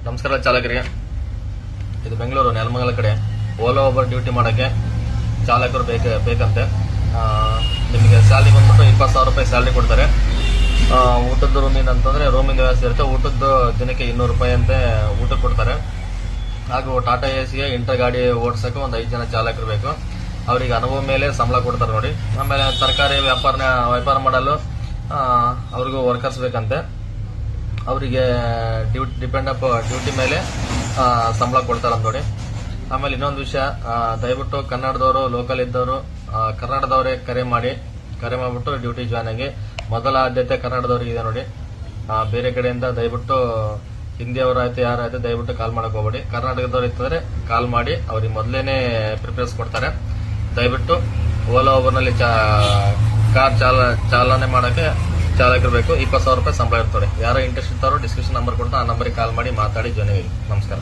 ನಮಸ್ಕಾರ ಚಾಲಕರಿಗೆ. ಇದು ಬೆಂಗಳೂರು ನೆಲಮಂಗಲ ಕಡೆ ಓಲಾ ಓಬರ್ ಡ್ಯೂಟಿ ಮಾಡೋಕ್ಕೆ ಚಾಲಕರು ಬೇಕಂತೆ. ನಿಮಗೆ ಸ್ಯಾಲ್ರಿ ಬಂದ್ಬಿಟ್ಟು 20,000 ರೂಪಾಯಿ ಸ್ಯಾಲ್ರಿ ಕೊಡ್ತಾರೆ. ಊಟದ ರೂಮಿನ ಅಂತಂದ್ರೆ ರೂಮಿನ ವ್ಯವಸ್ಥೆ ಇರುತ್ತೆ. ಊಟದ ದಿನಕ್ಕೆ 200 ರೂಪಾಯಿ ಅಂತೆ ಊಟ ಕೊಡ್ತಾರೆ. ಹಾಗೂ ಟಾಟಾ ಎಸಿಗೆ ಇಂಟರ್ ಗಾಡಿ ಓಡಿಸೋಕೆ ಒಂದು 5 ಜನ ಚಾಲಕರು ಬೇಕು. ಅವರಿಗೆ ಅನುಭವ ಮೇಲೆ ಸಂಬಳ ಕೊಡ್ತಾರೆ ನೋಡಿ. ಆಮೇಲೆ ತರಕಾರಿ ವ್ಯಾಪಾರ ಮಾಡಲು ಅವ್ರಿಗೂ ವರ್ಕರ್ಸ್ ಬೇಕಂತೆ. ಅವರಿಗೆ ಡ್ಯೂಟಿ ಮೇಲೆ ಸಂಬಳ ಕೊಡ್ತಾರೆ ನೋಡಿ. ಆಮೇಲೆ ಇನ್ನೊಂದು ವಿಷಯ, ದಯವಿಟ್ಟು ಕನ್ನಡದವರು, ಲೋಕಲ್ ಇದ್ದವರು, ಕನ್ನಡದವರೇ ಕರೆ ಮಾಡಿಬಿಟ್ಟು ಡ್ಯೂಟಿ ಜಾಯ್ನ್ ಆಗಿ. ಮೊದಲ ಆದ್ಯತೆ ಕನ್ನಡದವ್ರಿಗೆ ಇದೆ ನೋಡಿ. ಬೇರೆ ಕಡೆಯಿಂದ ದಯವಿಟ್ಟು ಹಿಂದಿಯವರಾಯ್ತು ಯಾರಾಯ್ತು ದಯವಿಟ್ಟು ಕಾಲ್ ಮಾಡಕ್ ಹೋಗ್ಬೇಡಿ. ಕರ್ನಾಟಕದವ್ರು ಇತ್ತಂದ್ರೆ ಕಾಲ್ ಮಾಡಿ, ಅವ್ರಿಗೆ ಮೊದಲೇನೆ ಪ್ರಿಫರೆನ್ಸ್ ಕೊಡ್ತಾರೆ. ದಯವಿಟ್ಟು ಓಲಾ ಓಬರ್ನಲ್ಲಿ ಕಾರ್ ಚಾಲನೆ ಮಾಡೋಕ್ಕೆ ಚಾಲಕರು ಬೇಕು. 20,000 ರೂಪಾಯಿ ಸಂಬಳ ಇರ್ತದೆ. ಯಾರೋ ಇಂಟ್ರೆಸ್ಟ್ ಇರ್ತಾರೋ ಡಿಸ್ಕ್ರಿಪ್ಷನ್ ನಂಬರ್ ಕೊಡ್ತಾ ಆ ನಂಬರಿಗೆ ಕಾಲ್ ಮಾಡಿ ಮಾತಾಡಿ ಜಾಯ್ನ್ ಆಗಿ. ನಮಸ್ಕಾರ.